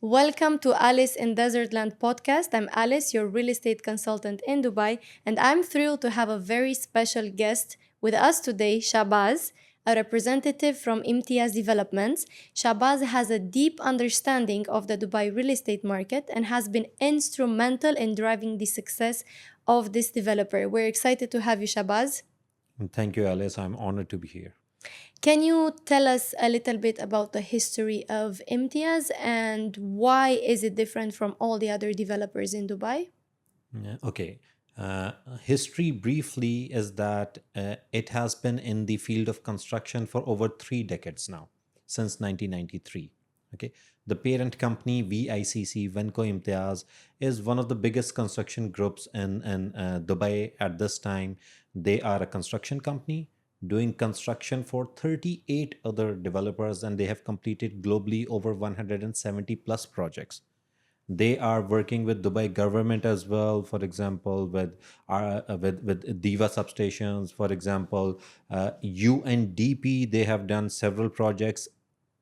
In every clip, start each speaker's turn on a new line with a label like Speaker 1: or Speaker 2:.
Speaker 1: Welcome to Alice in Desertland podcast. I'm Alice, your real estate consultant in Dubai, and I'm thrilled to have a very special guest with us today, Shabaz, a representative from Imtiaz Developments. Shabaz has a deep understanding of the Dubai real estate market and has been instrumental in driving the success of this developer. We're excited to have you, Shabaz.
Speaker 2: Thank you, Alice. I'm honored to be here.
Speaker 1: Can you tell us a little bit about the history of Imtiaz and why is it different from all the other developers in Dubai?
Speaker 2: Yeah, okay. History briefly is that it has been in the field of construction for over 3 decades now, since 1993. Okay. The parent company VICC, Venco Imtiaz, is one of the biggest construction groups in Dubai at this time. They are a construction company doing construction for 38 other developers, and they have completed globally over 170 plus projects. They are working with Dubai government as well, for example, with Diva substations, for example, UNDP. They have done several projects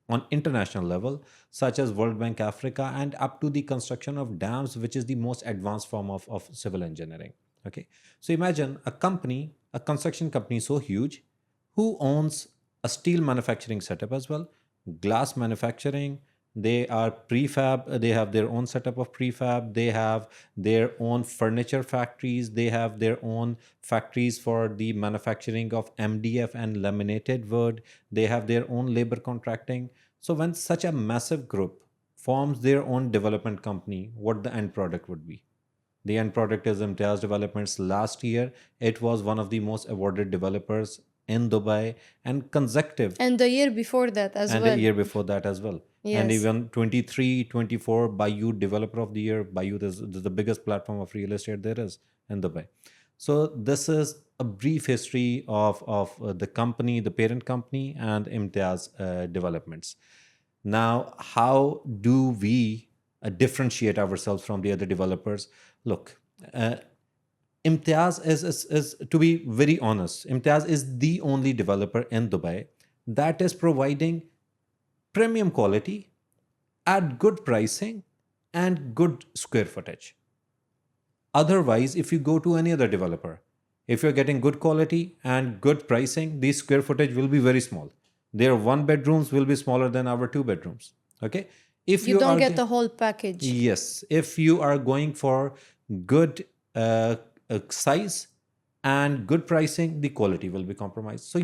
Speaker 2: on international level, such as World Bank Africa, and up to the construction of dams, which is the most advanced form of civil engineering. Okay, so imagine a company, a construction company so huge, who owns a steel manufacturing setup as well, glass manufacturing. They are prefab, they have their own setup of prefab, they have their own furniture factories, they have their own factories for the manufacturing of MDF and laminated wood, they have their own labor contracting. So when such a massive group forms their own development company, what the end product would be? The end product is Imtiaz Developments. Last year, it was one of the most awarded developers in Dubai, and consecutive,
Speaker 1: And the year before that as
Speaker 2: and a
Speaker 1: well.
Speaker 2: year before that as well. And
Speaker 1: Yes.
Speaker 2: even 23, 24, Bayou Developer of the Year. Bayou is the biggest platform of real estate there is in Dubai. So this is a brief history of the company, the parent company, and Imtiaz Developments. Now, how do we differentiate ourselves from the other developers? Look, uh, Imtiaz is, to be very honest, Imtiaz is the only developer in Dubai that is providing premium quality at good pricing and good square footage. Otherwise, if you go to any other developer, if you're getting good quality and good pricing, the square footage will be very small. Their one bedrooms will be smaller than our two bedrooms. Okay. If
Speaker 1: You
Speaker 2: you
Speaker 1: don't
Speaker 2: are
Speaker 1: get the whole package.
Speaker 2: yes, if you are going for good size and good pricing, the quality will be compromised. So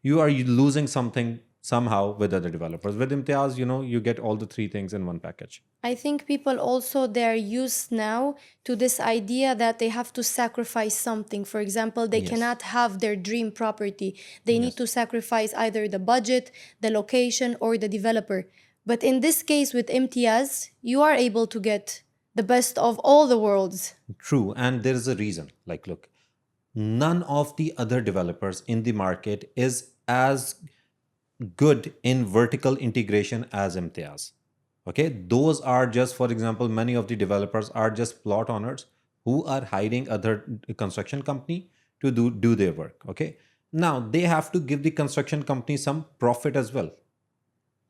Speaker 2: you are losing something somehow with other developers. With Imtiaz, you get all the three things in one package.
Speaker 1: I think people also they're used now to this idea that they have to sacrifice something. For example, they
Speaker 2: Yes,
Speaker 1: cannot have their dream property. They need
Speaker 2: yes.
Speaker 1: to sacrifice either the budget, the location, or the developer. But in this case with Imtiaz, you are able to get the best of all the worlds.
Speaker 2: True. And there is a reason. Like, look, none of the other developers in the market is as good in vertical integration as Imtiaz. Okay, those are just, for example, many of the developers are just plot owners who are hiring other construction company to do their work. Okay, now they have to give the construction company some profit as well.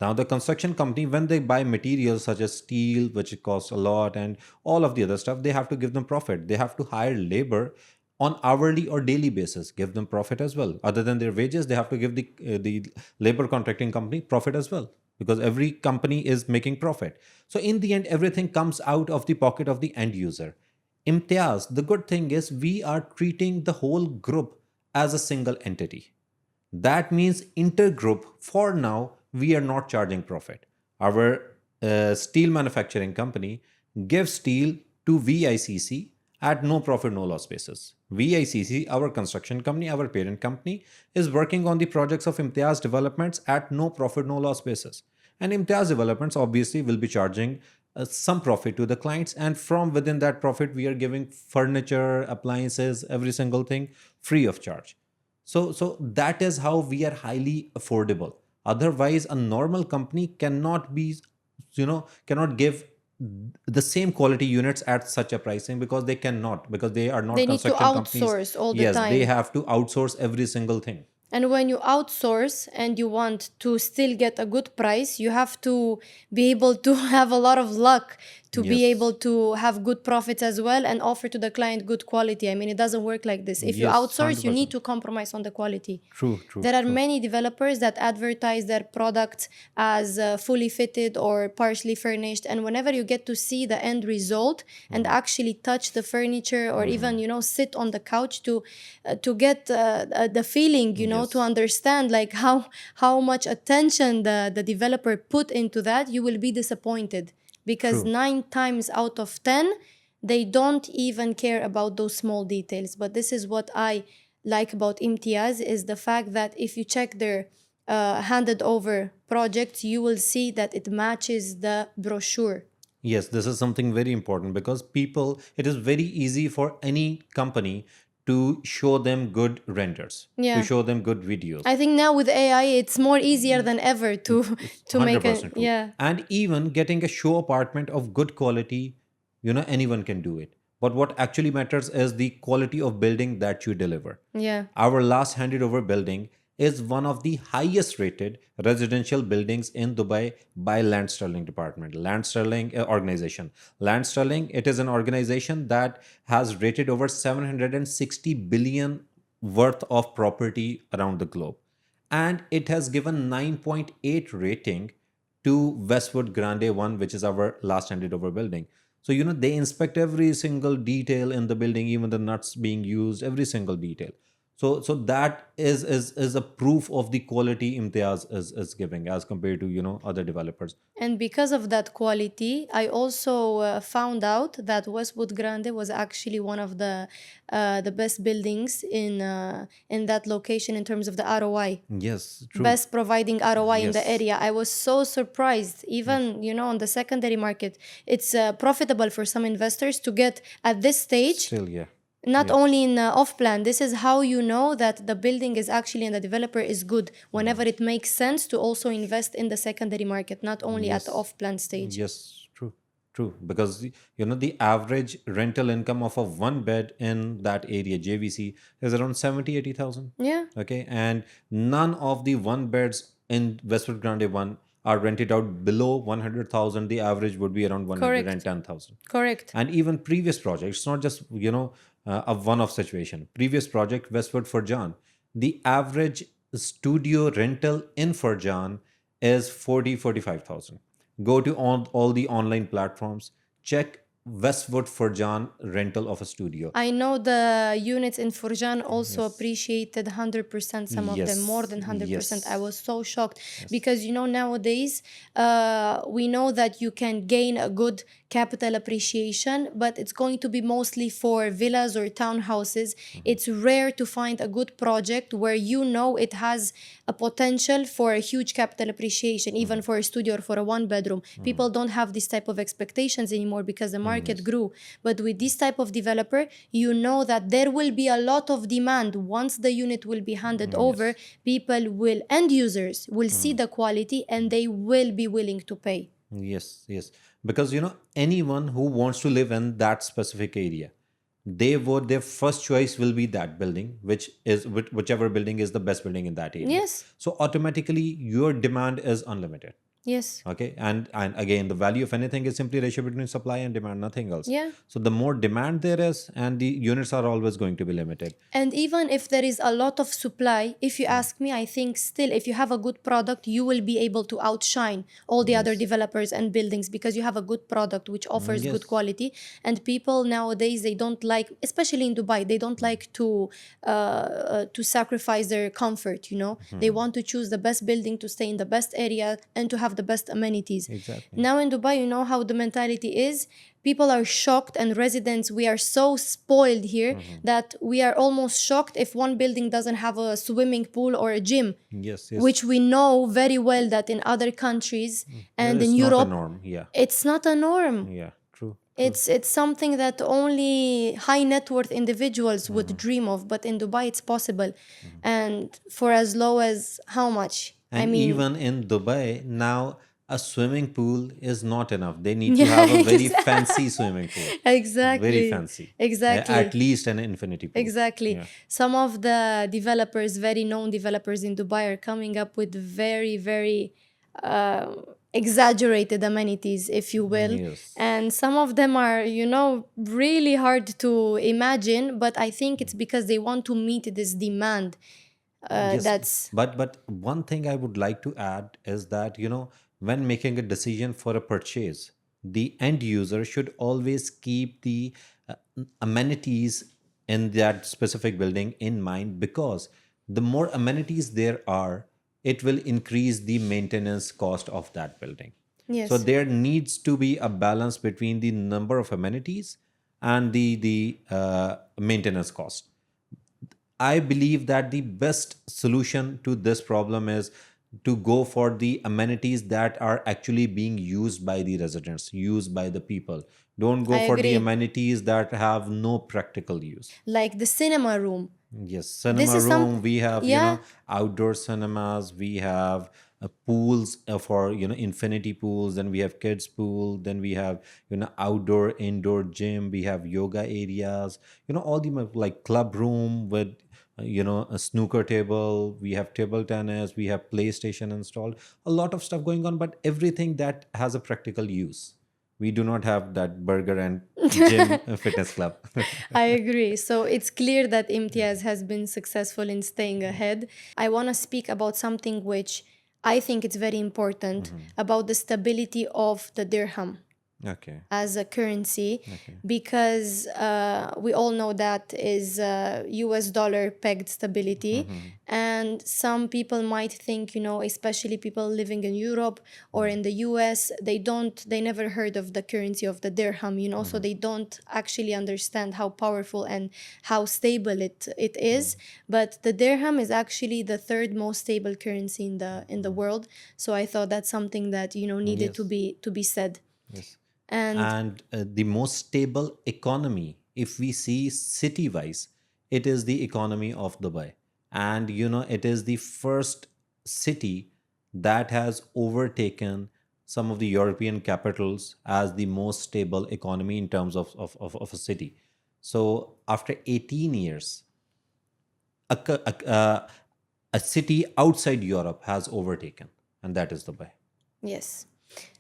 Speaker 2: Now the construction company, when they buy materials such as steel, which costs a lot, and all of the other stuff, they have to give them profit. They have to hire labor on hourly or daily basis, give them profit as well. Other than their wages, they have to give the labor contracting company profit as well, because every company is making profit. So in the end, everything comes out of the pocket of the end user. Imtiaz, the good thing is we are treating the whole group as a single entity. That means intergroup, for now, we are not charging profit. Our steel manufacturing company gives steel to VICC at no profit, no loss basis. VICC, our construction company, our parent company, is working on the projects of Imtiaz Developments at no profit, no loss basis. And Imtiaz Developments obviously will be charging some profit to the clients. And from within that profit, we are giving furniture, appliances, every single thing free of charge. So that is how we are highly affordable. Otherwise, a normal company cannot be, cannot give the same quality units at such a pricing, because they cannot, because they are not
Speaker 1: They need to
Speaker 2: construction companies.
Speaker 1: outsource all the
Speaker 2: Yes, they
Speaker 1: time.
Speaker 2: have to outsource every single thing.
Speaker 1: And when you outsource and you want to still get a good price, you have to be able to have a lot of luck to be able
Speaker 2: Yes.
Speaker 1: to have good profits as well and offer to the client good quality. I mean, it doesn't work like this. If you
Speaker 2: Yes.
Speaker 1: outsource, you need
Speaker 2: 100%.
Speaker 1: to compromise on the quality.
Speaker 2: True. True.
Speaker 1: There are
Speaker 2: True.
Speaker 1: many developers that advertise their products as fully fitted or partially furnished, and whenever you get to see the end result and actually touch the furniture or even sit on the couch to get the feeling, to
Speaker 2: Yes.
Speaker 1: understand like how much attention the developer put into that, you will be disappointed because
Speaker 2: True.
Speaker 1: 9 times out of 10 they don't even care about those small details. But this is what I like about Imtiaz, is the fact that if you check their handed over projects, you will see that it matches the brochure.
Speaker 2: Yes, this is something very important because people, it is very easy for any company to show them good renders, to
Speaker 1: Yeah.
Speaker 2: show them good videos.
Speaker 1: I think now with AI, it's more easier than ever to
Speaker 2: It's
Speaker 1: to make a
Speaker 2: 100% true.
Speaker 1: yeah.
Speaker 2: And even getting a show apartment of good quality, anyone can do it. But what actually matters is the quality of building that you deliver.
Speaker 1: Yeah.
Speaker 2: Our last handed over building is one of the highest rated residential buildings in Dubai by Land Sterling Department, Land Sterling organization. Land Sterling, it is an organization that has rated over 760 billion worth of property around the globe. And it has given 9.8 rating to Westwood Grande 1, which is our last handed over building. So, they inspect every single detail in the building, even the nuts being used, every single detail. So that is a proof of the quality Imtiaz is giving as compared to, other developers.
Speaker 1: And because of that quality, I also found out that Westwood Grande was actually one of the best buildings in that location in terms of the ROI.
Speaker 2: Yes, true.
Speaker 1: Best providing ROI in the
Speaker 2: Yes.
Speaker 1: area. I was so surprised. Even, on the secondary market, it's profitable for some investors to get at this stage.
Speaker 2: Still, yeah.
Speaker 1: Not
Speaker 2: Yeah.
Speaker 1: only in off plan, this is how you know that the building is actually and the developer is good whenever it makes sense to also invest in the secondary market, not only at the
Speaker 2: Yes.
Speaker 1: off plan stage.
Speaker 2: Yes, true. True. Because the average rental income of a one bed in that area, JVC, is around 70, 80,000.
Speaker 1: Yeah,
Speaker 2: Okay. And none of the one beds in Westwood Grande 1 are rented out below 100,000. The average would be around
Speaker 1: correct.
Speaker 2: 110,000.
Speaker 1: Correct.
Speaker 2: And even previous projects, not just a one-off situation. Previous project, Westwood Furjan, the average studio rental in Furjan is 45,000. Go to all the online platforms, check Westwood Furjan rental of a studio.
Speaker 1: I know the units in Furjan also
Speaker 2: Yes.
Speaker 1: appreciated 100%, some of them more
Speaker 2: Yes.
Speaker 1: than 100%. I
Speaker 2: Yes.
Speaker 1: was so shocked
Speaker 2: Yes.
Speaker 1: because, nowadays we know that you can gain a good capital appreciation, but it's going to be mostly for villas or townhouses. It's rare to find a good project where it has a potential for a huge capital appreciation, even for a studio or for a one bedroom. People don't have this type of expectations anymore because the market grew. But with this type of developer, you know that there will be a lot of demand. Once the unit will be handed over, end users will see the quality and they will be willing to pay.
Speaker 2: Yes, yes. Because anyone who wants to live in that specific area, their first choice will be that building, whichever building is the best building in that area.
Speaker 1: Yes,
Speaker 2: So automatically your demand is unlimited.
Speaker 1: yes,
Speaker 2: Okay. And again, the value of anything is simply ratio between supply and demand, nothing else.
Speaker 1: yeah.
Speaker 2: So the more demand there is, and the units are always going to be limited.
Speaker 1: And even if there is a lot of supply, if you ask me, I think still, if you have a good product, you will be able to outshine all the other
Speaker 2: Yes.
Speaker 1: developers and buildings because you have a good product which offers good
Speaker 2: Yes.
Speaker 1: quality. And people nowadays, they don't like, especially in Dubai, they don't like to sacrifice their comfort. They want to choose the best building to stay in the best area and to have the best amenities.
Speaker 2: Exactly.
Speaker 1: Now in Dubai, you know how the mentality is. People are shocked, and residents, we are so spoiled here that we are almost shocked if one building doesn't have a swimming pool or a gym,
Speaker 2: Yes. Yes.
Speaker 1: which we know very well that in other countries and in
Speaker 2: It's not a
Speaker 1: Europe,
Speaker 2: norm. Yeah.
Speaker 1: it's not a norm.
Speaker 2: Yeah. True.
Speaker 1: It's something that only high net worth individuals would dream of, but in Dubai it's possible. And for as low as how much? I
Speaker 2: And
Speaker 1: mean,
Speaker 2: even in Dubai now, A swimming pool is not enough. They need to
Speaker 1: Yeah,
Speaker 2: have a very fancy swimming pool, very
Speaker 1: exactly,
Speaker 2: fancy, at
Speaker 1: exactly.
Speaker 2: least an infinity pool.
Speaker 1: Exactly.
Speaker 2: Yeah.
Speaker 1: Some of the developers, very known developers in Dubai, are coming up with very, very uh, exaggerated amenities, if you will.
Speaker 2: Yes.
Speaker 1: And some of them are, really hard to imagine, but I think it's because they want to meet this demand.
Speaker 2: Yes,
Speaker 1: That's,
Speaker 2: but one thing I would like to add is that, when making a decision for a purchase, the end user should always keep the uh, amenities in that specific building in mind, because the more amenities there are, it will increase the maintenance cost of that building. So
Speaker 1: yes,
Speaker 2: there needs to be a balance between the number of amenities and the maintenance cost. I believe that the best solution to this problem is to go for the amenities that are actually being used by the residents, used by the people. Don't
Speaker 1: I
Speaker 2: go for the
Speaker 1: agree.
Speaker 2: amenities that have no practical use.
Speaker 1: Like the cinema room.
Speaker 2: Yes,
Speaker 1: This
Speaker 2: cinema
Speaker 1: is some,
Speaker 2: room. We have,
Speaker 1: yeah,
Speaker 2: outdoor cinemas. We have pools for, infinity pools. Then we have kids pool. Then we have, outdoor, indoor gym. We have yoga areas. All the like club room with, a snooker table. We have table tennis. We have PlayStation installed. A lot of stuff going on, but everything that has a practical use. We do not have that burger and gym fitness club.
Speaker 1: I agree. So it's clear that Imtiaz has been successful in staying ahead. I want to speak about something which I think it's very important about the stability of the dirham
Speaker 2: Okay.
Speaker 1: as a currency,
Speaker 2: Okay.
Speaker 1: because we all know that is US dollar pegged stability. And some people might think, especially people living in Europe or in the US, they never heard of the currency of the dirham, so they don't actually understand how powerful and how stable it is. But the dirham is actually the third most stable currency in the world. So I thought that's something that, needed to
Speaker 2: Yes.
Speaker 1: be said.
Speaker 2: Yes.
Speaker 1: And
Speaker 2: And the most stable economy, if we see city wise, it is the economy of Dubai. And, it is the first city that has overtaken some of the European capitals as the most stable economy in terms of a city. So after 18 years, a, co- a city outside Europe has overtaken, and that is Dubai.
Speaker 1: yes.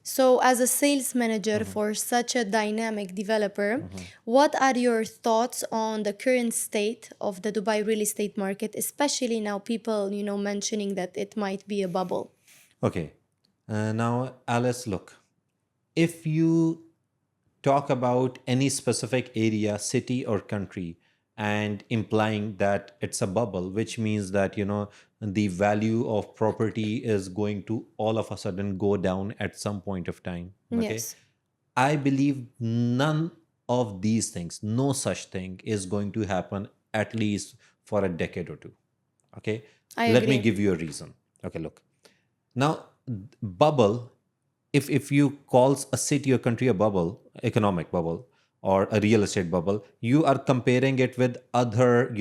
Speaker 1: So, as a sales manager for such a dynamic developer, what are your thoughts on the current state of the Dubai real estate market, especially now people, mentioning that it might be a bubble?
Speaker 2: Okay. Now, Alice, look, if you talk about any specific area, city, or country, and implying that it's a bubble, which means that, the value of property is going to all of a sudden go down at some point of time. Okay.
Speaker 1: Yes,
Speaker 2: I believe none of these things, no such thing is going to happen at least for a decade or two. Okay.
Speaker 1: I
Speaker 2: Let me
Speaker 1: agree.
Speaker 2: give you a reason. Okay, look. Now, bubble, if you calls a city or country a bubble, economic bubble, or a real estate bubble, you are comparing it with other,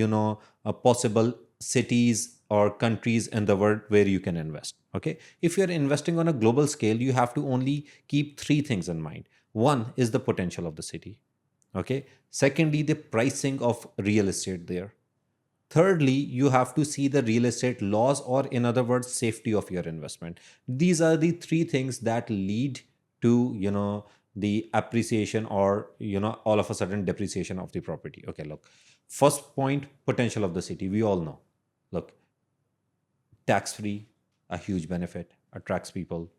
Speaker 2: possible cities or countries in the world where you can invest. Okay. If you're investing on a global scale, you have to only keep three things in mind. One is the potential of the city. Okay. Secondly, the pricing of real estate there. Thirdly, you have to see the real estate laws, or in other words, safety of your investment. These are the three things that lead to, the appreciation, or, all of a sudden depreciation of the property. Okay, look. First point, potential of the city. We all know. Look, tax free, a huge benefit, attracts people,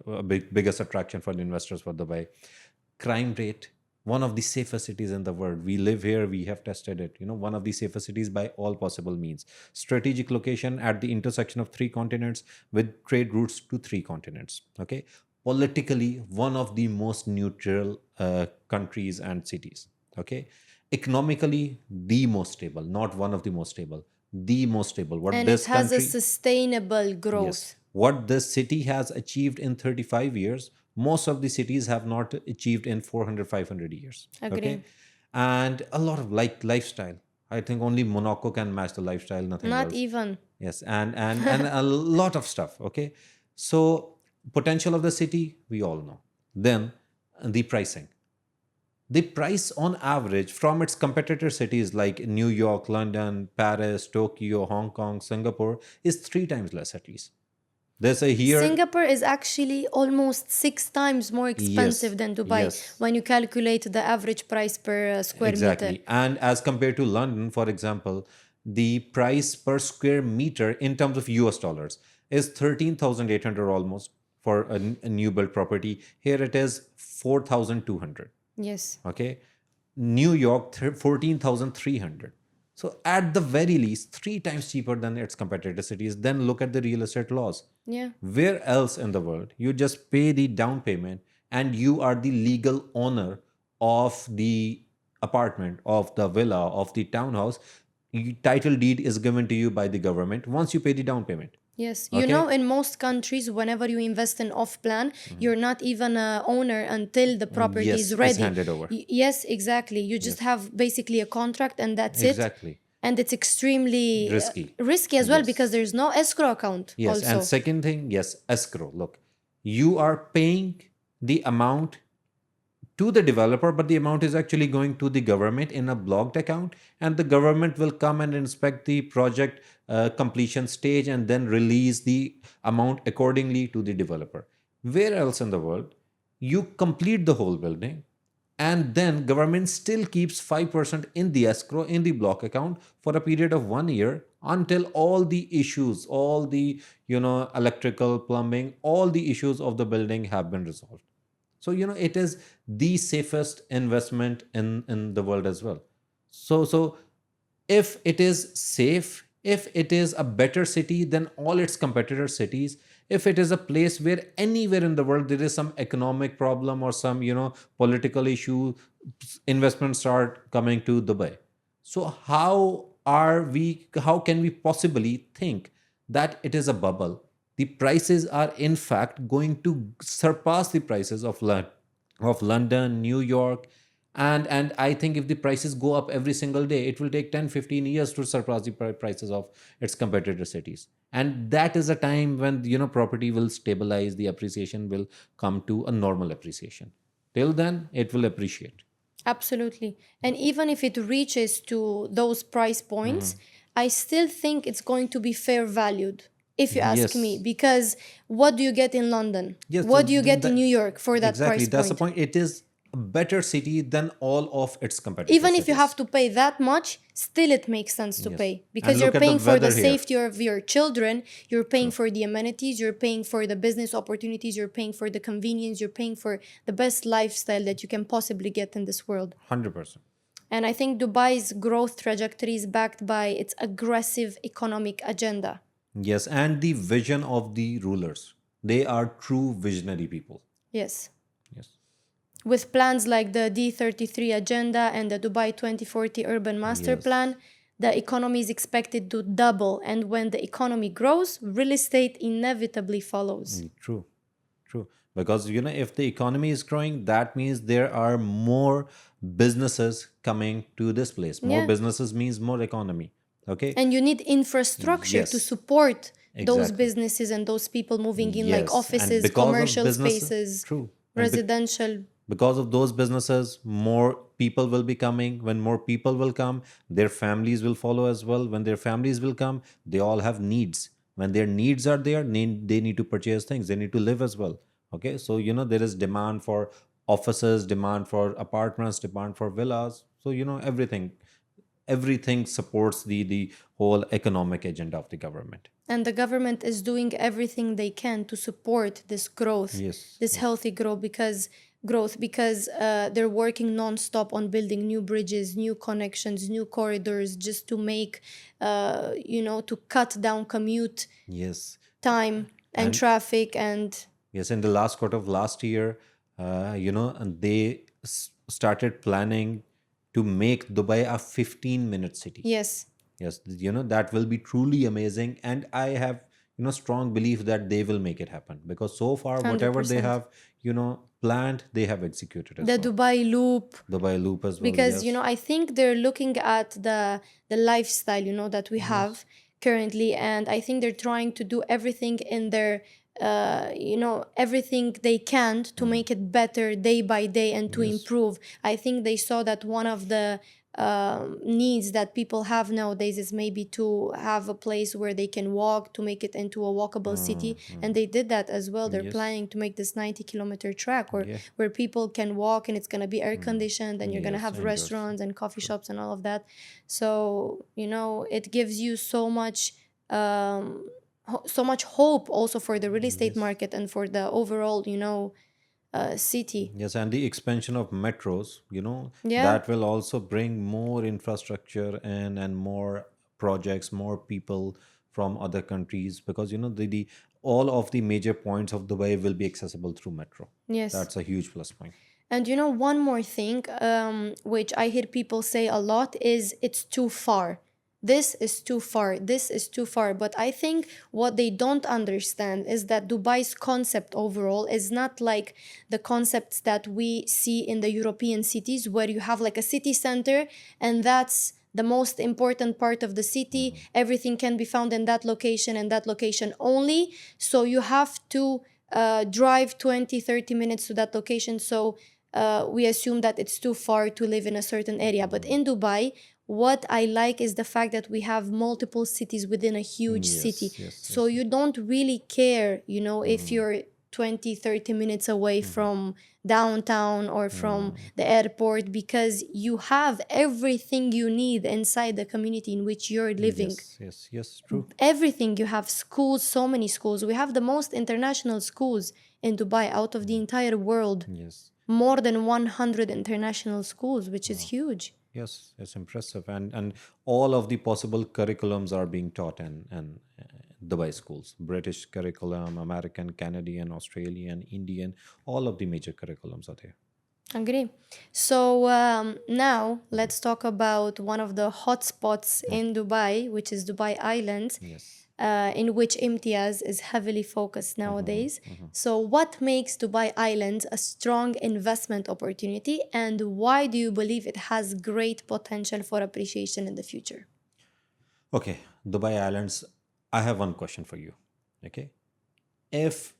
Speaker 2: a biggest attraction for the investors for Dubai. Crime rate, one of the safest cities in the world. We live here, we have tested it, one of the safest cities by all possible means. Strategic location at the intersection of three continents, with trade routes to three continents. Okay. Politically, one of the most neutral countries and cities. Okay. Economically, the most stable, not one of the most stable, the most stable. What
Speaker 1: And it
Speaker 2: this
Speaker 1: has a
Speaker 2: country,
Speaker 1: sustainable
Speaker 2: yes,
Speaker 1: growth.
Speaker 2: what this city has achieved in 35 years, most of the cities have not achieved in 400, 500 years.
Speaker 1: Agree.
Speaker 2: Okay. And a lot of like lifestyle. I think only Monaco can match the lifestyle, nothing
Speaker 1: Not
Speaker 2: else.
Speaker 1: even.
Speaker 2: Yes. And a lot of stuff. Okay. So Potential of the city, we all know. Then the pricing. The price on average from its competitor cities like New York, London, Paris, Tokyo, Hong Kong, Singapore is three times less at least. There's a here,
Speaker 1: Singapore is actually almost 6 times more
Speaker 2: yes,
Speaker 1: expensive than Dubai
Speaker 2: yes,
Speaker 1: when you calculate the average price per square meter.
Speaker 2: exactly. And as compared to London, for example, the price per square meter in terms of US dollars is 13,800 almost for a new build property. Here it is 4,200.
Speaker 1: Yes.
Speaker 2: Okay. New York 14,300. So at the very least, three times cheaper than its competitor cities. Then look at the real estate laws.
Speaker 1: Yeah.
Speaker 2: Where else in the world you just pay the down payment and you are the legal owner of the apartment, of the villa, of the townhouse? Title deed is given to you by the government once you pay the down payment.
Speaker 1: Yes. You know,
Speaker 2: Okay.
Speaker 1: in most countries, whenever you invest in off plan, you're not even a owner until the property is
Speaker 2: Yes, it's
Speaker 1: ready.
Speaker 2: handed over.
Speaker 1: Yes, exactly. You just
Speaker 2: Yes,
Speaker 1: have basically a contract and that's it.
Speaker 2: exactly.
Speaker 1: And it's extremely
Speaker 2: Risky.
Speaker 1: risky as well because
Speaker 2: Yes.
Speaker 1: there's no escrow account
Speaker 2: Yes, and
Speaker 1: also.
Speaker 2: second thing, yes, escrow. Look, you are paying the amount to the developer, but the amount is actually going to the government in a blocked account, and the government will come and inspect the project completion stage and then release the amount accordingly to the developer. Where else in the world you complete the whole building, and then government still keeps 5% in the escrow in the block account for a period of 1 year until all the issues, all the electrical, plumbing, all the issues of the building have been resolved. So it is the safest investment in the world as well. So if it is safe, if it is a better city than all its competitor cities, if it is a place where anywhere in the world there is some economic problem or some political issue, investments start coming to Dubai. So how can we possibly think that it is a bubble? The prices are in fact going to surpass the prices of London, New York, and I think if the prices go up every single day, it will take 10-15 years to surpass the prices of its competitor cities. And that is a time when property will stabilize, the appreciation will come to a normal appreciation. Till then it will appreciate.
Speaker 1: Absolutely. And even if it reaches to those price points, I still think it's going to be fair valued, if you ask me.
Speaker 2: Yes.
Speaker 1: Because what do you get in London?
Speaker 2: Yes, so
Speaker 1: What do you get in New York for that
Speaker 2: exactly,
Speaker 1: price
Speaker 2: that's the
Speaker 1: point?
Speaker 2: point. It is a better city than all of its competitor
Speaker 1: Even if you have
Speaker 2: cities.
Speaker 1: to pay that much, still it makes sense to
Speaker 2: Yes.
Speaker 1: pay
Speaker 2: And
Speaker 1: because you're
Speaker 2: look at the
Speaker 1: paying for the
Speaker 2: weather here.
Speaker 1: safety of your children, you're paying
Speaker 2: True.
Speaker 1: for the amenities, you're paying for the business opportunities, you're paying for the convenience, you're paying for the best lifestyle that you can possibly get in this world.
Speaker 2: 100%.
Speaker 1: And I think Dubai's growth trajectory is backed by its aggressive economic agenda.
Speaker 2: Yes, and the vision of the rulers. They are true visionary people.
Speaker 1: Yes.
Speaker 2: Yes.
Speaker 1: With plans like the D33 agenda and the Dubai 2040 urban master
Speaker 2: Yes.
Speaker 1: plan, the economy is expected to double. And when the economy grows, real estate inevitably follows.
Speaker 2: True. True. Because if the economy is growing, that means there are more businesses coming to this place. More
Speaker 1: Yeah.
Speaker 2: businesses means more economy. Okay.
Speaker 1: And you need infrastructure to
Speaker 2: Yes.
Speaker 1: support those
Speaker 2: Exactly.
Speaker 1: businesses and those people moving in, like
Speaker 2: Yes. And
Speaker 1: offices,
Speaker 2: because of
Speaker 1: commercial
Speaker 2: businesses,
Speaker 1: spaces,
Speaker 2: true.
Speaker 1: residential.
Speaker 2: Because of those businesses, more people will be coming. When more people will come, their families will follow as well. When their families will come, they all have needs. When their needs are there, they need to purchase things. They need to live as well. Okay, so there is demand for offices, demand for apartments, demand for villas. So everything supports the whole economic agenda of the government.
Speaker 1: And the government is doing everything they can to support this growth,
Speaker 2: Yes.
Speaker 1: this healthy growth, because they're working nonstop on building new bridges, new connections, new corridors, just to make, to cut down commute
Speaker 2: Yes.
Speaker 1: time and
Speaker 2: And
Speaker 1: traffic and
Speaker 2: yes, in the last quarter of last year, and they started planning to make Dubai a 15-minute city.
Speaker 1: yes.
Speaker 2: Yes, that will be truly amazing, and I have strong belief that they will make it happen because so far whatever they
Speaker 1: 100%.
Speaker 2: have planned, they have executed as
Speaker 1: The
Speaker 2: well.
Speaker 1: Dubai Loop,
Speaker 2: Dubai Loop as well.
Speaker 1: because
Speaker 2: Yes.
Speaker 1: I think they're looking at the lifestyle that we have currently, and I think they're trying to do everything in their everything they can to make it better day by day and to
Speaker 2: Yes.
Speaker 1: improve. I think they saw that one of the needs that people have nowadays is maybe to have a place where they can walk, to make it into a walkable city, and they did that as well. They're
Speaker 2: Yes.
Speaker 1: planning to make this 90-kilometer track
Speaker 2: Yeah.
Speaker 1: where people can walk, and it's going to be air conditioned, and you're going to
Speaker 2: Yes.
Speaker 1: have
Speaker 2: Indoors.
Speaker 1: restaurants and coffee
Speaker 2: True.
Speaker 1: shops and all of that. So it gives you so much hope also for the real estate
Speaker 2: Yes.
Speaker 1: market and for the overall city.
Speaker 2: Yes, and the expansion of metros,
Speaker 1: Yeah.
Speaker 2: that will also bring more infrastructure and more projects, more people from other countries, because the all of the major points of Dubai will be accessible through metro.
Speaker 1: Yes.
Speaker 2: That's a huge plus point.
Speaker 1: And one more thing, which I hear people say a lot is it's too far. This is too far. This is too far. But I think what they don't understand is that Dubai's concept overall is not like the concepts that we see in the European cities, where you have like a city center and that's the most important part of the city. Everything can be found in that location and that location only. So you have to drive 20, 30 minutes to that location. So we assume that it's too far to live in a certain area. But in Dubai, what I like is the fact that we have multiple cities within a huge city.
Speaker 2: Yes,
Speaker 1: So
Speaker 2: yes.
Speaker 1: you don't really care, if you're 20, 30 minutes away from downtown or from the airport, because you have everything you need inside the community in which you're living.
Speaker 2: Yes, true.
Speaker 1: Everything. You have schools, so many schools. We have the most international schools in Dubai out of the entire world.
Speaker 2: Yes.
Speaker 1: More than 100 international schools, which is huge.
Speaker 2: Yes, it's impressive, and all of the possible curriculums are being taught in Dubai schools. British curriculum, American, Canadian, Australian, Indian, all of the major curriculums are there.
Speaker 1: Agree. So now let's talk about one of the hotspots in Dubai, which is Dubai Islands,
Speaker 2: Yes.
Speaker 1: in which Imtiaz is heavily focused nowadays. So what makes Dubai Islands a strong investment opportunity, and why do you believe it has great potential for appreciation in the future?
Speaker 2: Okay, Dubai Islands. I have one question for you. Okay, if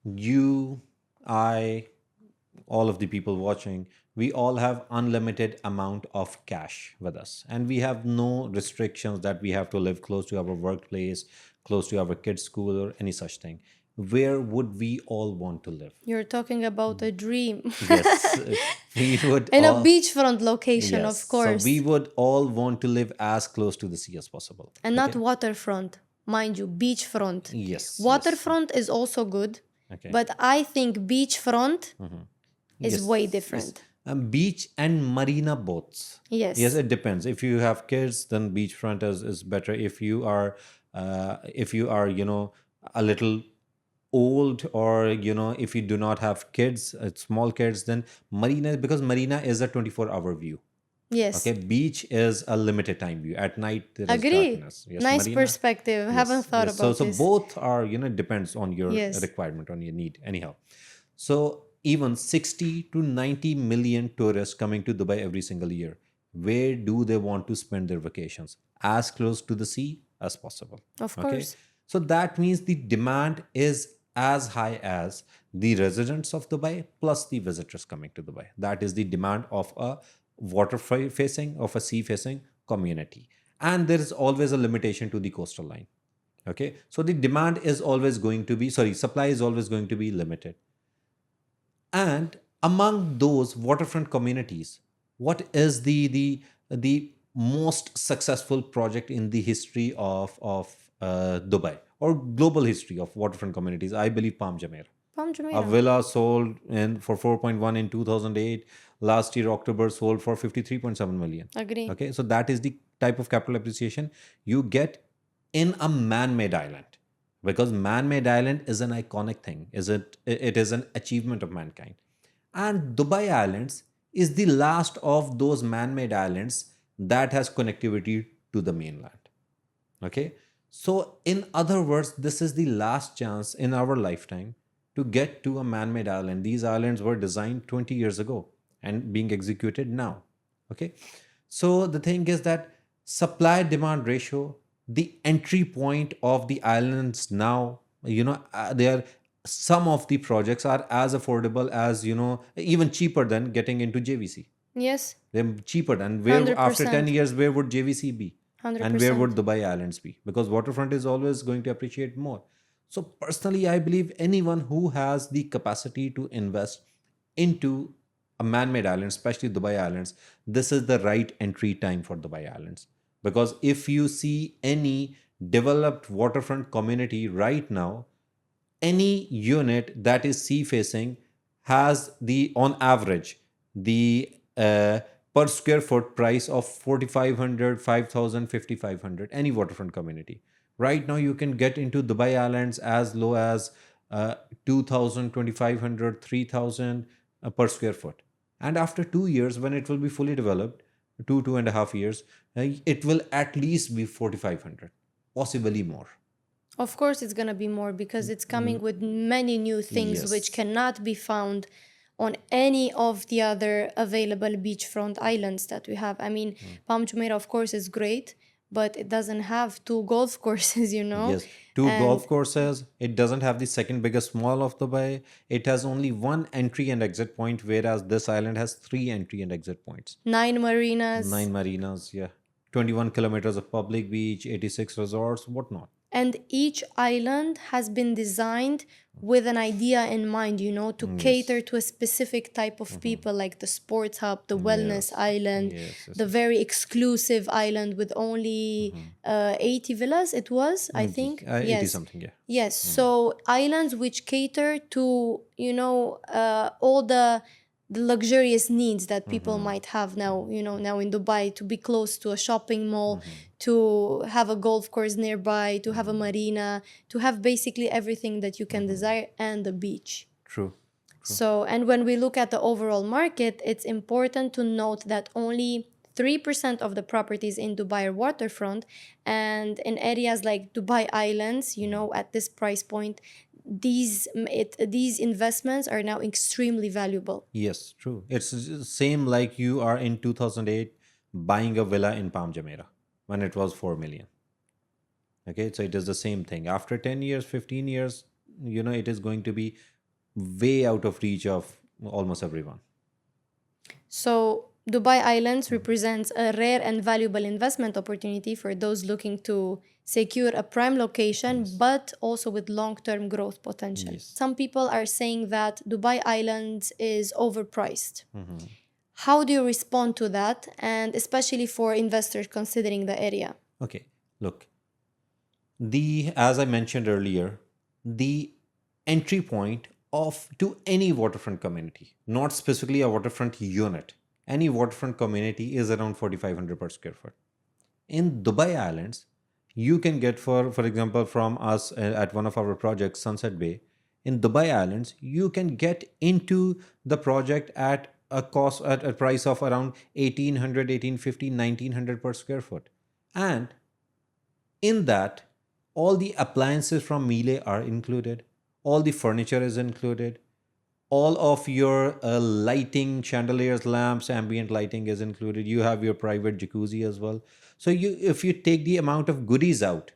Speaker 2: you, I, all of the people watching, we all have unlimited amount of cash with us, and we have no restrictions that we have to live close to our workplace, close to our kids school, or any such thing. Where would we all want to live?
Speaker 1: You're talking about a dream.
Speaker 2: Yes, we would
Speaker 1: In a
Speaker 2: all.
Speaker 1: beachfront location,
Speaker 2: Yes,
Speaker 1: of
Speaker 2: so
Speaker 1: course.
Speaker 2: we would all want to live as close to the sea as possible.
Speaker 1: And not
Speaker 2: Okay.
Speaker 1: waterfront, mind you, beachfront.
Speaker 2: Yes.
Speaker 1: Waterfront is also good,
Speaker 2: Okay.
Speaker 1: but I think beachfront is
Speaker 2: Yes,
Speaker 1: way
Speaker 2: yes.
Speaker 1: different.
Speaker 2: Beach and marina boats.
Speaker 1: Yes.
Speaker 2: Yes, it depends. If you have kids, then beachfront is better. If you are, a little old, or if you do not have kids, small kids, then marina, because marina is a 24-hour view.
Speaker 1: Yes.
Speaker 2: Okay, beach is a limited time view. At night there is
Speaker 1: Agree.
Speaker 2: darkness. Yes,
Speaker 1: Nice
Speaker 2: marina.
Speaker 1: perspective. Haven't thought
Speaker 2: Yes.
Speaker 1: about
Speaker 2: So
Speaker 1: this.
Speaker 2: both are, depends on your
Speaker 1: Yes.
Speaker 2: requirement, on your need. Anyhow, so even 60 to 90 million tourists coming to Dubai every single year. Where do they want to spend their vacations? As close to the sea as possible.
Speaker 1: Of
Speaker 2: Okay.
Speaker 1: course.
Speaker 2: So that means the demand is as high as the residents of Dubai plus the visitors coming to Dubai. That is the demand of a facing, of a sea facing community. And there is always a limitation to the coastal line. Okay. So the demand is always going to be, supply is always going to be limited. And among those waterfront communities, what is the most successful project in the history of Dubai, or global history of waterfront communities? I believe Palm Jumeirah.
Speaker 1: Palm
Speaker 2: A
Speaker 1: Jumeirah.
Speaker 2: villa sold for 4.1 in 2008. Last year, October, sold for 53.7 million.
Speaker 1: Agree.
Speaker 2: Okay, so that is the type of capital appreciation you get in a man-made island, because man-made island is an iconic thing. It is an achievement of mankind, and Dubai Islands is the last of those man-made islands that has connectivity to the mainland. Okay, so in other words, this is the last chance in our lifetime to get to a man-made island. These islands were designed 20 years ago and being executed now. Okay, so the thing is that supply demand ratio, the entry point of the islands now They are, some of the projects are as affordable as, even cheaper than getting into JVC.
Speaker 1: Yes,
Speaker 2: They're cheaper than, where after 10
Speaker 1: 100%.
Speaker 2: years, where would JVC be? And where would
Speaker 1: 100%.
Speaker 2: Dubai Islands be? Because waterfront is always going to appreciate more. So personally, I believe anyone who has the capacity to invest into a man-made island, especially Dubai Islands, this is the right entry time for Dubai Islands. Because if you see any developed waterfront community right now, any unit that is sea facing has the, on average, the per square foot price of 4500, 5000, 5500. Any waterfront community right now, you can get into Dubai Islands as low as 2000, per square foot. And after 2 years, when it will be fully developed, 2.5 years, it will at least be 4500, possibly more.
Speaker 1: Of course, it's going to be more because it's coming with many new things which
Speaker 2: Yes.
Speaker 1: cannot be found on any of the other available beachfront islands that we have. I mean, Palm Jumeirah, of course, is great, but it doesn't have two golf courses, you know?
Speaker 2: Yes, two
Speaker 1: And
Speaker 2: golf courses. It doesn't have the second biggest mall of Dubai. It has only one entry and exit point, whereas this island has three entry and exit points.
Speaker 1: 9 marinas.
Speaker 2: 9 marinas, yeah. 21 kilometers of public beach, 86 resorts, whatnot.
Speaker 1: And each island has been designed with an idea in mind, you know, to
Speaker 2: Yes.
Speaker 1: cater to a specific type of people, like the sports hub, the wellness
Speaker 2: Yes.
Speaker 1: island,
Speaker 2: Yes. Yes.
Speaker 1: the very exclusive island with only 80 villas, it was, I think.
Speaker 2: 80
Speaker 1: Yes.
Speaker 2: something, yeah.
Speaker 1: Yes. So islands which cater to, all the luxurious needs that people might have now, now in Dubai, to be close to a shopping mall, to have a golf course nearby, to have a marina, to have basically everything that you can desire, and the beach.
Speaker 2: True.
Speaker 1: So, and when we look at the overall market, it's important to note that only 3% of the properties in Dubai are waterfront, and in areas like Dubai Islands, at this price point, these investments are now extremely valuable.
Speaker 2: Yes, true. It's same like you are in 2008 buying a villa in Palm Jumeirah when it was 4 million. Okay, so it is the same thing. After 10 years, 15 years, it is going to be way out of reach of almost everyone.
Speaker 1: So, Dubai Islands represents a rare and valuable investment opportunity for those looking to secure a prime location, but also with long-term growth potential.
Speaker 2: Yes.
Speaker 1: Some people are saying that Dubai Islands is overpriced. How do you respond to that, and especially for investors considering the area?
Speaker 2: Okay, look, as I mentioned earlier, the entry point of to any waterfront community, not specifically a waterfront unit, any waterfront community is around 4500 per square foot. In Dubai Islands, you can get, for example, from us at one of our projects, Sunset Bay. In Dubai Islands, you can get into the project at a price of around 1800, 1850, 1900 per square foot. And in that, all the appliances from Miele are included, all the furniture is included, all of your lighting, chandeliers, lamps, ambient lighting is included. You have your private jacuzzi as well. So if you take the amount of goodies out,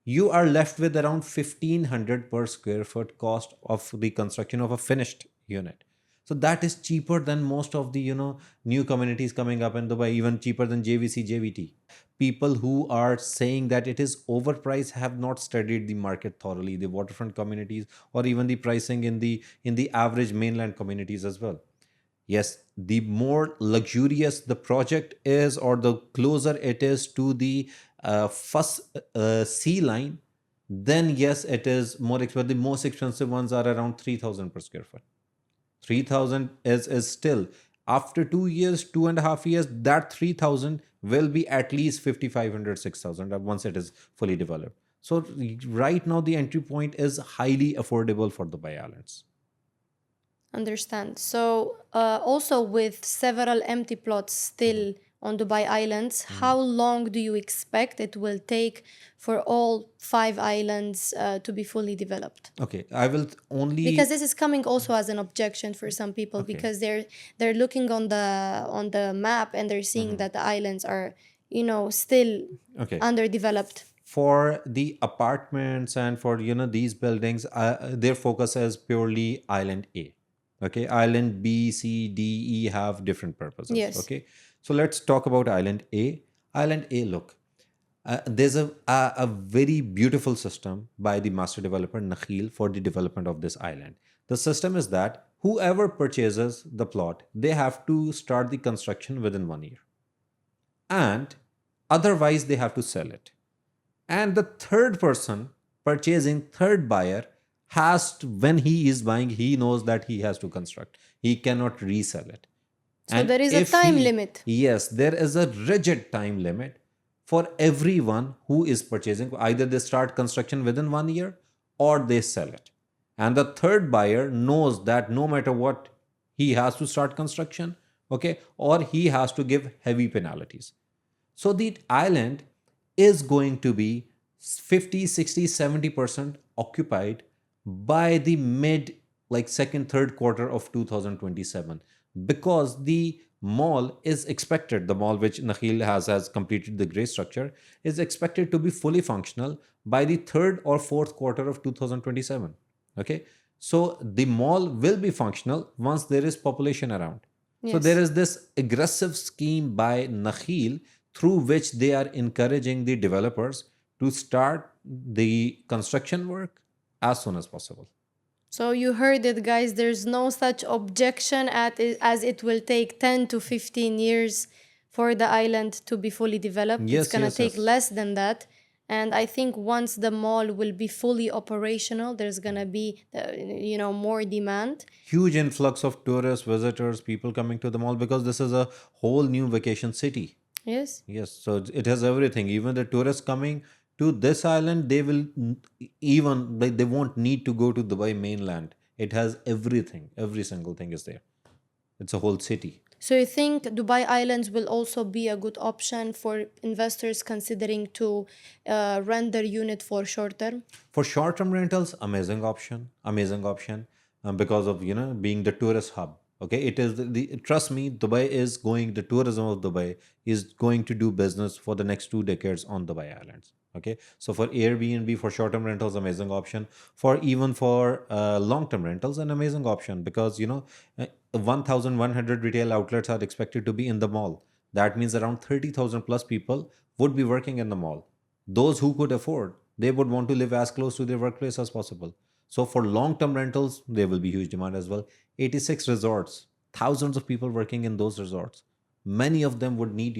Speaker 2: you are left with around 1500 per square foot cost of the construction of a finished unit. So that is cheaper than most of the new communities coming up in Dubai, even cheaper than JVC, JVT. People who are saying that it is overpriced have not studied the market thoroughly, the waterfront communities, or even the pricing in the average mainland communities as well. Yes, the more luxurious the project is, or the closer it is to the first sea line, then yes, it is more expensive. The most expensive ones are around 3000 per square foot. 3000 is still, after 2 years, 2.5 years, that 3000 will be at least 5500, 6000 once it is fully developed. So right now, the entry point is highly affordable for Dubai Islands.
Speaker 1: Understand. So, also with several empty plots still on Dubai Islands, how long do you expect it will take for all 5 islands to be fully developed?
Speaker 2: Okay, I will only.
Speaker 1: Because this is coming also as an objection for some people,
Speaker 2: Okay.
Speaker 1: because they're looking on the map and they're seeing that the islands are still
Speaker 2: Okay.
Speaker 1: underdeveloped.
Speaker 2: for the apartments and for these buildings, their focus is purely island A. Okay, island B, C, D, E have different purposes.
Speaker 1: Yes.
Speaker 2: Okay, so let's talk about island A. Island A, look, there's a very beautiful system by the master developer Nakhil for the development of this island. The system is that whoever purchases the plot, they have to start the construction within 1 year, and otherwise they have to sell it. And the third person purchasing, third buyer, has to, when he is buying, he knows that he has to construct, he cannot resell it.
Speaker 1: So
Speaker 2: And
Speaker 1: there is a
Speaker 2: if
Speaker 1: time
Speaker 2: he,
Speaker 1: limit.
Speaker 2: yes, there is a rigid time limit for everyone who is purchasing. Either they start construction within 1 year or they sell it. And the third buyer knows that no matter what, he has to start construction, okay, or he has to give heavy penalties. So the island is going to be 50, 60, 70% occupied by the mid, like second, third quarter of 2027, because the mall is expected, the mall which Nakhil has completed the gray structure, is expected to be fully functional by the third or fourth quarter of 2027. Okay. So the mall will be functional once there is population around. So there
Speaker 1: Yes.
Speaker 2: is this aggressive scheme by Nakhil through which they are encouraging the developers to start the construction work as soon as possible.
Speaker 1: So you heard it, guys. There's no such objection at it, as it will take 10 to 15 years for the island to be fully developed. It's
Speaker 2: Yes,
Speaker 1: gonna
Speaker 2: yes,
Speaker 1: take
Speaker 2: yes.
Speaker 1: less than that. And I think once the mall will be fully operational, there's gonna be, more demand.
Speaker 2: Huge influx of tourists, visitors, people coming to the mall because this is a whole new vacation city.
Speaker 1: Yes.
Speaker 2: Yes, so it has everything. Even the tourists coming to this island, they will even like they won't need to go to Dubai mainland. It has everything. Every single thing is there. It's a whole city.
Speaker 1: So you think Dubai Islands will also be a good option for investors considering to rent their unit for short term?
Speaker 2: For short-term rentals, amazing option, because of being the tourist hub. Okay, it is the trust me, Dubai is going. The tourism of Dubai is going to do business for the next 2 decades on Dubai Islands. Okay, so for Airbnb, for short-term rentals, amazing option. For even for long-term rentals, an amazing option because 1,100 retail outlets are expected to be in the mall. That means around 30,000 plus people would be working in the mall. Those who could afford, they would want to live as close to their workplace as possible. So for long-term rentals, there will be huge demand as well. 86 resorts, thousands of people working in those resorts. Many of them would need,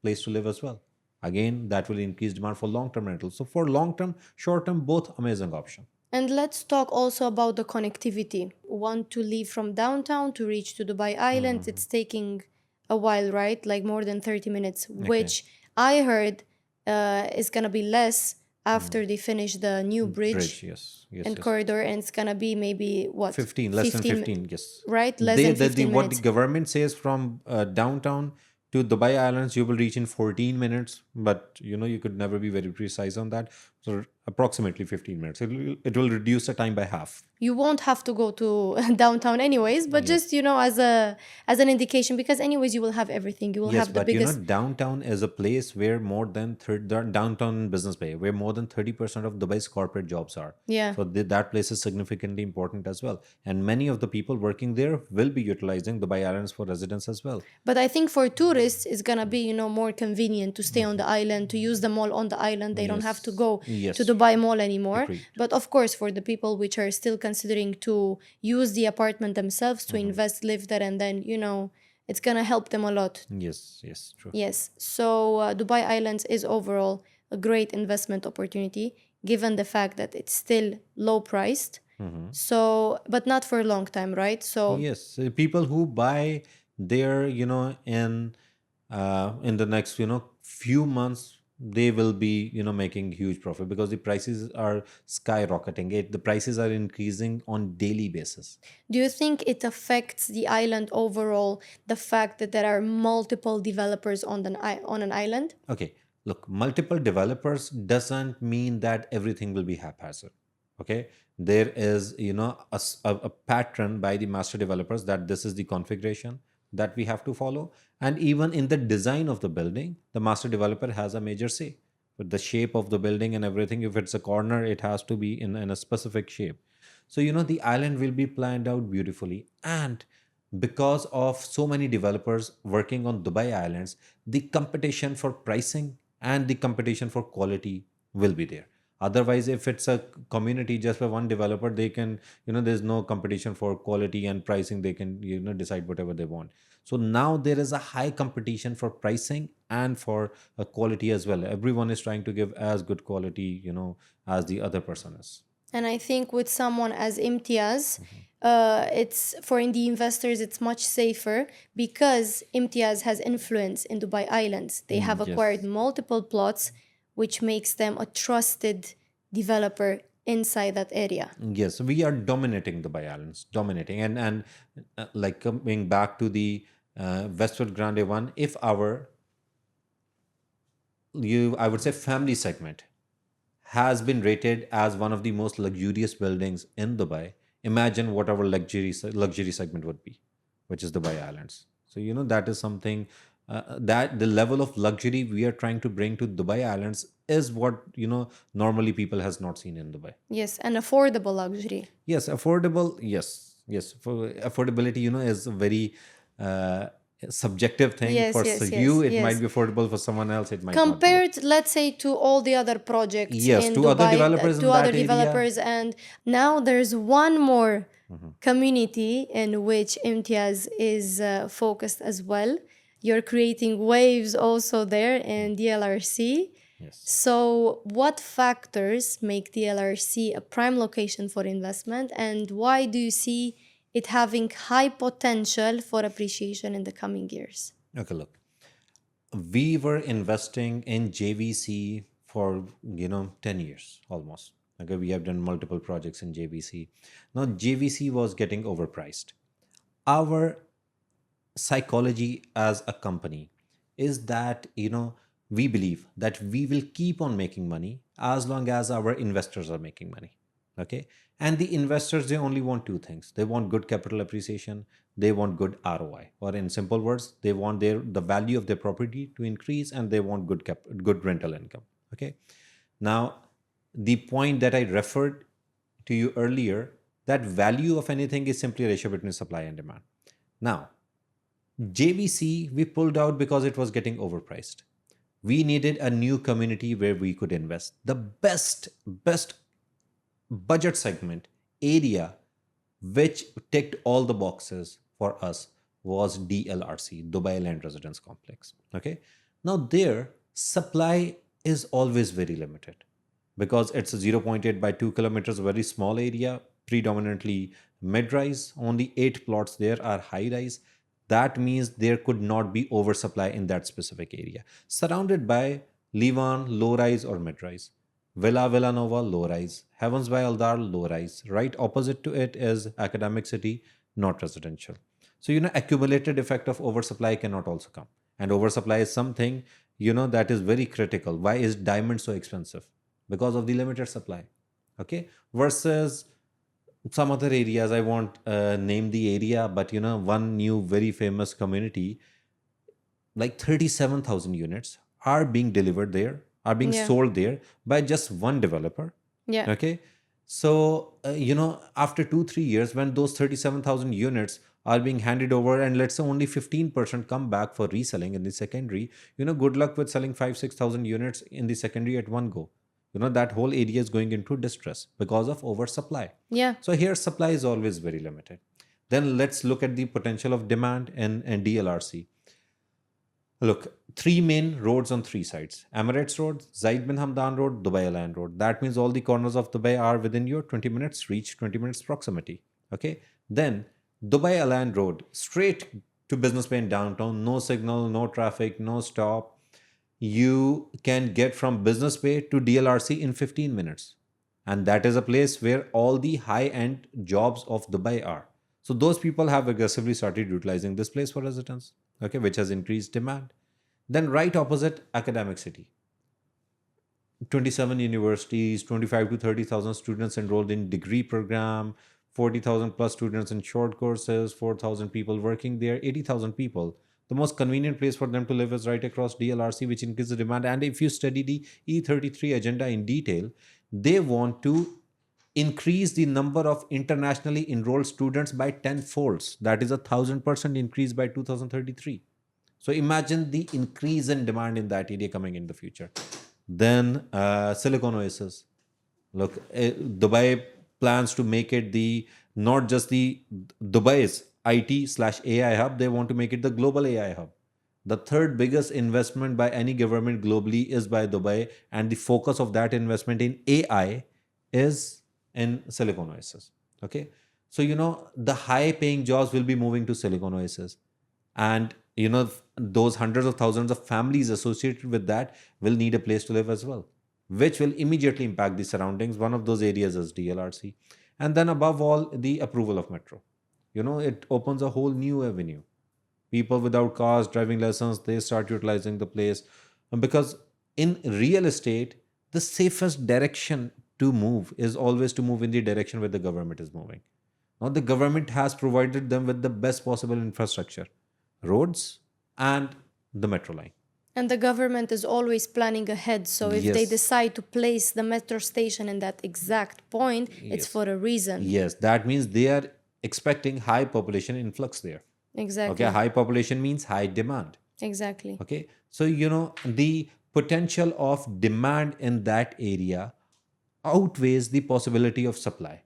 Speaker 2: place to live as well. Again, that will increase demand for long-term rentals. So for long-term, short-term, both amazing option.
Speaker 1: And let's talk also about the connectivity. Want to leave from downtown to reach to Dubai Island, it's taking a while, right? Like more than 30 minutes,
Speaker 2: Okay.
Speaker 1: which I heard is gonna be less after they finish the new
Speaker 2: Bridge,
Speaker 1: bridge
Speaker 2: yes, yes,
Speaker 1: and
Speaker 2: yes.
Speaker 1: corridor, and it's gonna be maybe what
Speaker 2: 15, less than
Speaker 1: 15
Speaker 2: 15, yes.
Speaker 1: right? Less than
Speaker 2: The
Speaker 1: 15
Speaker 2: what the
Speaker 1: minutes.
Speaker 2: government says from downtown to Dubai Islands, you will reach in 14 minutes, but you could never be very precise on that. So approximately 15 minutes. It will reduce the time by half.
Speaker 1: You won't have to go to downtown anyways, but
Speaker 2: Yes.
Speaker 1: just as an indication, because anyways you will have everything. You will
Speaker 2: Yes,
Speaker 1: have the
Speaker 2: but
Speaker 1: biggest.
Speaker 2: downtown is a place where more than downtown Business Bay, where more than 30% of Dubai's corporate jobs are.
Speaker 1: Yeah.
Speaker 2: So that place is significantly important as well. And many of the people working there will be utilizing Dubai Islands for residence as well.
Speaker 1: But I think for tourists, it's gonna be more convenient to stay on the island, to use the mall on the island. They don't have to
Speaker 2: Yes.
Speaker 1: go
Speaker 2: Yes.
Speaker 1: to Dubai Mall anymore.
Speaker 2: Agreed.
Speaker 1: But of course, for the people which are still considering to use the apartment themselves to invest, live there, and then it's gonna help them a lot.
Speaker 2: Yes, yes, true.
Speaker 1: Yes. So Dubai Islands is overall a great investment opportunity, given the fact that it's still low priced. So, but not for a long time, right? So
Speaker 2: Yes, people who buy there, in the next, few months, they will be, making huge profit because the prices are skyrocketing. The prices are increasing on daily basis.
Speaker 1: do you think it affects the island overall, the fact that there are multiple developers on an island?
Speaker 2: Okay, look, multiple developers doesn't mean that everything will be haphazard. Okay, there is, a pattern by the master developers that this is the configuration that we have to follow. And even in the design of the building, the master developer has a major say. With the shape of the building and everything, if it's a corner, it has to be in a specific shape. So, the island will be planned out beautifully. And because of so many developers working on Dubai Islands, the competition for pricing and the competition for quality will be there. Otherwise, if it's a community just by one developer, they can, there's no competition for quality and pricing. They can, decide whatever they want. So now there is a high competition for pricing and for quality as well. Everyone is trying to give as good quality, as the other person is.
Speaker 1: And I think with someone as Imtiaz, it's for the investors, it's much safer because Imtiaz has influence in Dubai Islands. They have acquired
Speaker 2: Yes.
Speaker 1: multiple plots, which makes them a trusted developer inside that area.
Speaker 2: Yes, we are dominating the Dubai Islands, dominating, and like coming back to the Westwood Grande one, if I would say family segment has been rated as one of the most luxurious buildings in Dubai. Imagine what our luxury segment would be, which is Dubai Islands. So that is something that the level of luxury we are trying to bring to Dubai Islands is what normally people has not seen in Dubai.
Speaker 1: Yes, and affordable luxury.
Speaker 2: Yes, affordable. Yes, yes. For affordability, is a very uh, subjective thing.
Speaker 1: Yes,
Speaker 2: For
Speaker 1: yes,
Speaker 2: you,
Speaker 1: yes,
Speaker 2: it might
Speaker 1: yes.
Speaker 2: be affordable. For someone else, it might not be.
Speaker 1: Compared, let's say, to all the other projects
Speaker 2: Yes,
Speaker 1: in
Speaker 2: to other
Speaker 1: Dubai,
Speaker 2: developers
Speaker 1: to
Speaker 2: in
Speaker 1: other
Speaker 2: that area.
Speaker 1: developers, and now there's one more community in which Imtiaz is focused as well. You're creating waves also there in DLRC.
Speaker 2: Yes.
Speaker 1: So, what factors make DLRC a prime location for investment, and why do you see it having high potential for appreciation in the coming years?
Speaker 2: Okay, look. We were investing in JVC for 10 years almost. Okay, we have done multiple projects in JVC. Now JVC was getting overpriced. Our psychology as a company is that we believe that we will keep on making money as long as our investors are making money. Okay, and the investors, they only want two things. They want good capital appreciation, they want good ROI, or in simple words, they want the value of their property to increase, and they want good rental income. Okay, now the point that I referred to you earlier, that value of anything is simply a ratio between supply and demand. Now JBC, we pulled out because it was getting overpriced. We needed a new community where we could invest. The best budget segment area which ticked all the boxes for us was DLRC, Dubai Land Residence Complex. Okay. Now there, supply is always very limited because it's a zero point 0.8 by 2 kilometers, very small area, predominantly mid-rise. Only 8 plots there are high-rise. That means there could not be oversupply in that specific area. Surrounded by Levan, low-rise or mid-rise. Villa Villanova, low-rise. Heavens by Aldar, low-rise. Right opposite to it is Academic City, not residential. So, accumulated effect of oversupply cannot also come. And oversupply is something, that is very critical. Why is diamond so expensive? Because of the limited supply. Okay. Versus some other areas, I won't name the area, but one new very famous community, like 37,000 units are being delivered there, are being
Speaker 1: Yeah.
Speaker 2: sold there by just one developer.
Speaker 1: Yeah.
Speaker 2: Okay. So, after 2-3 years, when those 37,000 units are being handed over, and let's say only 15% come back for reselling in the secondary, good luck with selling 5-6,000 units in the secondary at one go. That whole area is going into distress because of oversupply.
Speaker 1: Yeah.
Speaker 2: So here supply is always very limited. Then let's look at the potential of demand in DLRC. Look, 3 main roads on 3 sides: Emirates Road, Zaid bin Hamdan Road, Dubai Island Road. That means all the corners of Dubai are within your 20 minutes reach, 20 minutes proximity. Okay. Then Dubai Island Road, straight to Business Bay in downtown, no signal, no traffic, no stop. You can get from Business Bay to DLRC in 15 minutes. And that is a place where all the high end jobs of Dubai are. So those people have aggressively started utilizing this place for residence, okay, which has increased demand. Then right opposite Academic City, 27 universities, 25 to 30,000 students enrolled in degree program, 40,000 plus students in short courses, 4,000 people working there, 80,000 people The most convenient place for them to live is right across DLRC, which increases demand. And if you study the E33 agenda in detail, they want to increase the number of internationally enrolled students by 10 folds. That is 1,000% increase by 2033. So imagine the increase in demand in that area coming in the future. Then Silicon Oasis. Look, Dubai plans to make it the not just the Dubai's IT/AI hub. They want to make it the global AI hub. The third biggest investment by any government globally is by Dubai, and the focus of that investment in AI is in Silicon Oasis. Okay, so the high-paying jobs will be moving to Silicon Oasis, and those hundreds of thousands of families associated with that will need a place to live as well, which will immediately impact the surroundings. One of those areas is DLRC. And then above all, the approval of metro. It opens a whole new avenue. People without cars, driving lessons, they start utilizing the place. Because in real estate, the safest direction to move is always to move in the direction where the government is moving. Now, the government has provided them with the best possible infrastructure, roads and the metro line.
Speaker 1: And the government is always planning ahead. So if they
Speaker 2: Yes.
Speaker 1: decide to place the metro station in that exact point, it's
Speaker 2: Yes.
Speaker 1: for a reason.
Speaker 2: Yes, that means they are expecting high population influx there.
Speaker 1: Exactly.
Speaker 2: Okay, high population means high demand.
Speaker 1: Exactly.
Speaker 2: Okay, so the potential of demand in that area outweighs the possibility of supply.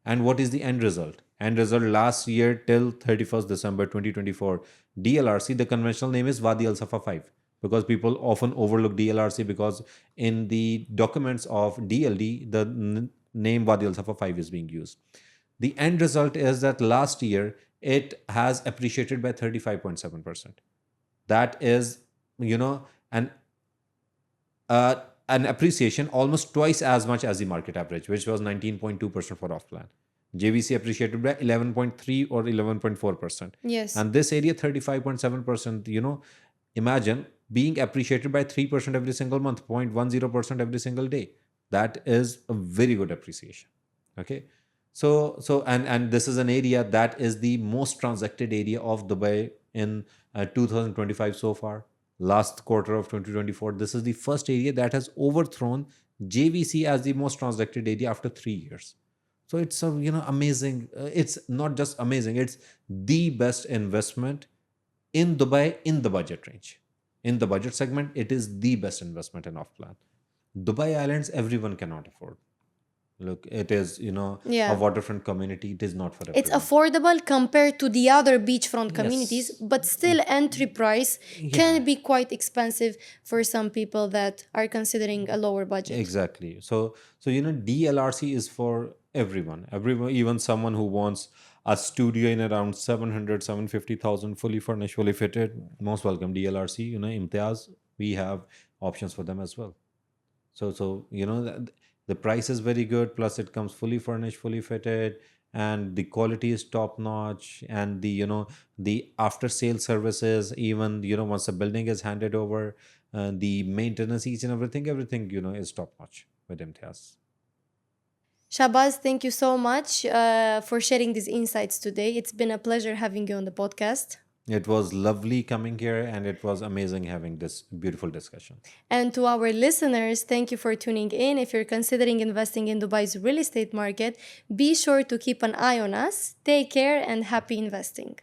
Speaker 2: And what is the end result? End result last year till 31st December 2024, DLRC, the conventional name is Wadi Al Safa 5, because people often overlook DLRC because in the documents of DLD, the name Wadi Al Safa 5 is being used. The end result is that last year it has appreciated by 35.7%. That is, an an appreciation almost twice as much as the market average, which was 19.2% for off plan. JVC appreciated by 11.3 or 11.4%.
Speaker 1: Yes.
Speaker 2: And this area 35.7%, imagine being appreciated by 3% every single month, 0.10% every single day. That is a very good appreciation. Okay. So this is an area that is the most transacted area of Dubai in 2025 so far. Last quarter of 2024, this is the first area that has overthrown JVC as the most transacted area after 3 years. So it's amazing. It's not just amazing; it's the best investment in Dubai in the budget range. In the budget segment, it is the best investment in off plan. Dubai Islands, everyone cannot afford. Look, it is,
Speaker 1: Yeah.
Speaker 2: a waterfront community. It is not for
Speaker 1: It's
Speaker 2: everyone.
Speaker 1: affordable compared to the other beachfront communities,
Speaker 2: Yes.
Speaker 1: but still entry price can be quite expensive for some people that are considering a lower budget.
Speaker 2: Exactly. So DLRC is for everyone. Everyone, even someone who wants a studio in around 700, 750,000, fully furnished, fully fitted, most welcome. DLRC, Imtiaz, we have options for them as well. So the price is very good. Plus, it comes fully furnished, fully fitted, and the quality is top notch. And the after sale services, even once the building is handed over, the maintenance, each and everything is top notch with Imtiaz.
Speaker 1: Shabazz, thank you so much for sharing these insights today. It's been a pleasure having you on the podcast.
Speaker 2: It was lovely coming here, and it was amazing having this beautiful discussion.
Speaker 1: And to our listeners, thank you for tuning in. If you're considering investing in Dubai's real estate market, be sure to keep an eye on us. Take care and happy investing.